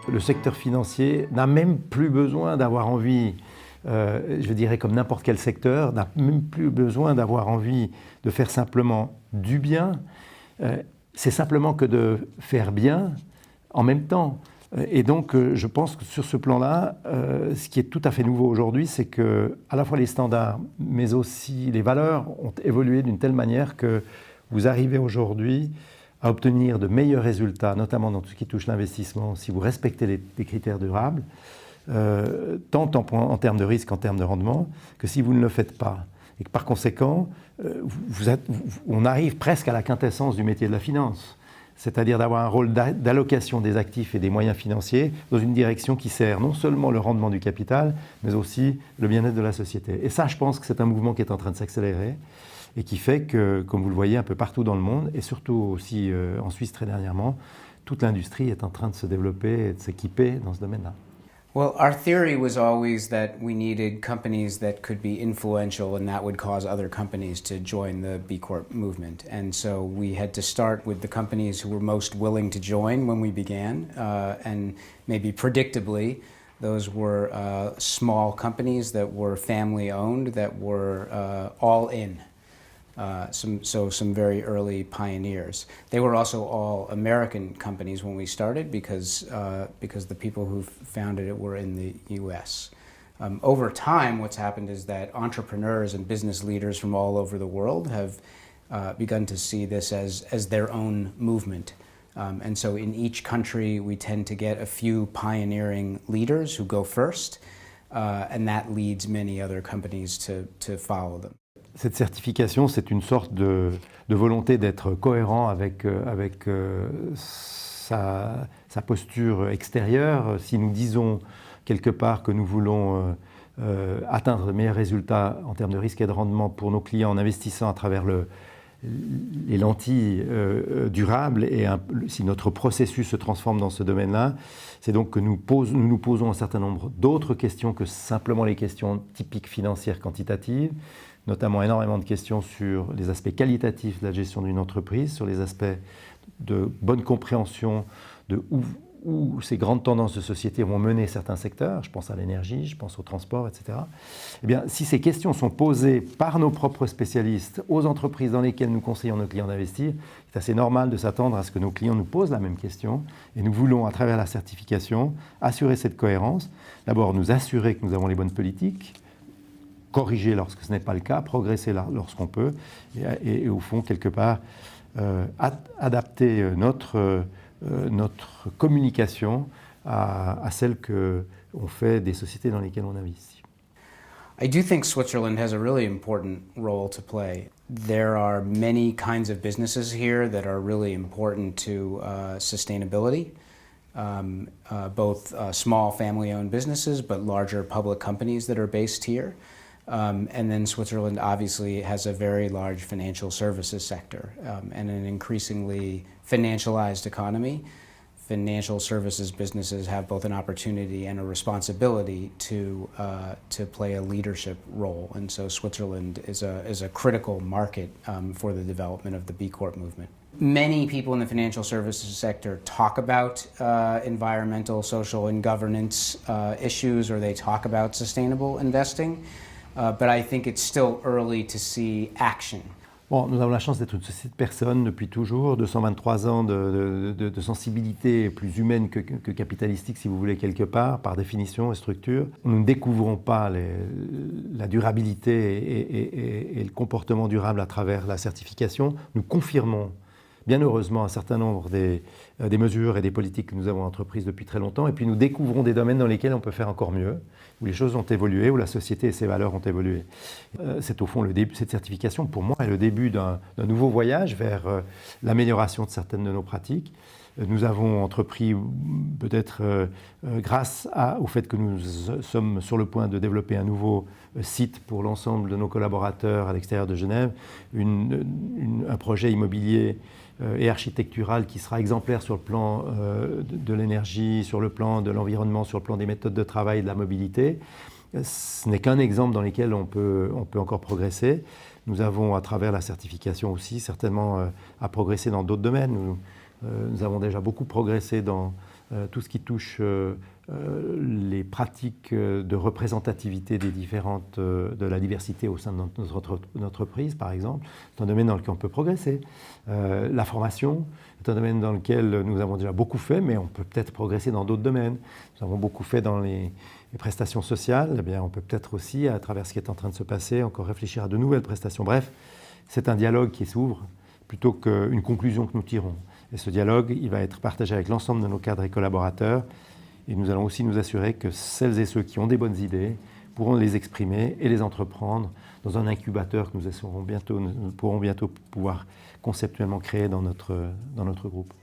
Le secteur financier n'a même plus besoin d'avoir envie, je dirais comme n'importe quel secteur, n'a même plus besoin d'avoir envie de faire simplement du bien. C'est simplement que de faire bien en même temps. Et donc, je pense que sur ce plan-là, ce qui est tout à fait nouveau aujourd'hui, c'est que à la fois les standards, mais aussi les valeurs ont évolué d'une telle manière que vous arrivez aujourd'hui à obtenir de meilleurs résultats, notamment dans tout ce qui touche l'investissement, si vous respectez les critères durables, tant en termes de risque qu'en termes de rendement, que si vous ne le faites pas. Et que par conséquent, on arrive presque à la quintessence du métier de la finance, c'est-à-dire d'avoir un rôle d'allocation des actifs et des moyens financiers dans une direction qui sert non seulement le rendement du capital, mais aussi le bien-être de la société. Et ça, je pense que c'est un mouvement qui est en train de s'accélérer et qui fait que, comme vous le voyez un peu partout dans le monde, et surtout aussi en Suisse très dernièrement, toute l'industrie est en train de se développer et de s'équiper dans ce domaine-là. Well, our theory was always that we needed companies that could be influential and that would cause other companies to join the B Corp movement. And so we had to start with the companies who were most willing to join when we began. And maybe predictably, those were small companies that were family owned, that were all in. Some very early pioneers. They were also all American companies when we started because the people who founded it were in the U.S. Over time, what's happened is that entrepreneurs and business leaders from all over the world have begun to see this as their own movement. And so in each country, we tend to get a few pioneering leaders who go first, and that leads many other companies to follow them. Cette certification, c'est une sorte de volonté d'être cohérent avec sa posture extérieure. Si nous disons quelque part que nous voulons atteindre de meilleurs résultats en termes de risque et de rendement pour nos clients en investissant à travers les lentilles durables, et si notre processus se transforme dans ce domaine-là, c'est donc que nous nous posons un certain nombre d'autres questions que simplement les questions typiques financières quantitatives, notamment énormément de questions sur les aspects qualitatifs de la gestion d'une entreprise, sur les aspects de bonne compréhension de où ces grandes tendances de société vont mener certains secteurs, je pense à l'énergie, je pense au transport, etc. Eh bien, si ces questions sont posées par nos propres spécialistes aux entreprises dans lesquelles nous conseillons nos clients d'investir, c'est assez normal de s'attendre à ce que nos clients nous posent la même question. Et nous voulons, à travers la certification, assurer cette cohérence. D'abord, nous assurer que nous avons les bonnes politiques, corriger lorsque ce n'est pas le cas, progresser lorsqu'on peut, et au fond, quelque part, adapter notre communication à celle qu'on fait des sociétés dans lesquelles on investit. I do think Switzerland has a really important role to play. There are many kinds of businesses here that are really important to sustainability. Both small family-owned businesses, but larger public companies that are based here. And then Switzerland obviously has a very large financial services sector and an increasingly financialized economy. Financial services businesses have both an opportunity and a responsibility to play a leadership role, and so Switzerland is a critical market for the development of the B Corp movement. Many people in the financial services sector talk about environmental, social, and governance issues, or they talk about sustainable investing. But I think it's still early to see action. Bon, nous avons la chance d'être une société de personnes depuis toujours, 223 ans de sensibilité plus humaine que capitalistique, si vous voulez, quelque part, par définition et structure. Nous ne découvrons pas la durabilité et le comportement durable à travers la certification. Nous confirmons, bien heureusement, un certain nombre des mesures et des politiques que nous avons entreprises depuis très longtemps, et puis nous découvrons des domaines dans lesquels on peut faire encore mieux, où les choses ont évolué, où la société et ses valeurs ont évolué. C'est au fond le début, cette certification, pour moi, est le début d'un nouveau voyage vers l'amélioration de certaines de nos pratiques. Nous avons entrepris, peut-être grâce au fait que nous sommes sur le point de développer un nouveau site pour l'ensemble de nos collaborateurs à l'extérieur de Genève, un projet immobilier et architectural qui sera exemplaire sur le plan de l'énergie, sur le plan de l'environnement, sur le plan des méthodes de travail et de la mobilité. Ce n'est qu'un exemple dans lequel on peut encore progresser. Nous avons, à travers la certification aussi, certainement à progresser dans d'autres domaines. Nous avons déjà beaucoup progressé dans tout ce qui touche les pratiques de représentativité des différentes, de la diversité au sein de notre entreprise, par exemple. C'est un domaine dans lequel on peut progresser. La formation est un domaine dans lequel nous avons déjà beaucoup fait, mais on peut peut-être progresser dans d'autres domaines. Nous avons beaucoup fait dans les prestations sociales. Eh bien, on peut peut-être aussi, à travers ce qui est en train de se passer, encore réfléchir à de nouvelles prestations. Bref, c'est un dialogue qui s'ouvre plutôt qu'une conclusion que nous tirons. Et ce dialogue, il va être partagé avec l'ensemble de nos cadres et collaborateurs. Et nous allons aussi nous assurer que celles et ceux qui ont des bonnes idées pourront les exprimer et les entreprendre dans un incubateur que nous pourrons bientôt pouvoir conceptuellement créer dans notre groupe.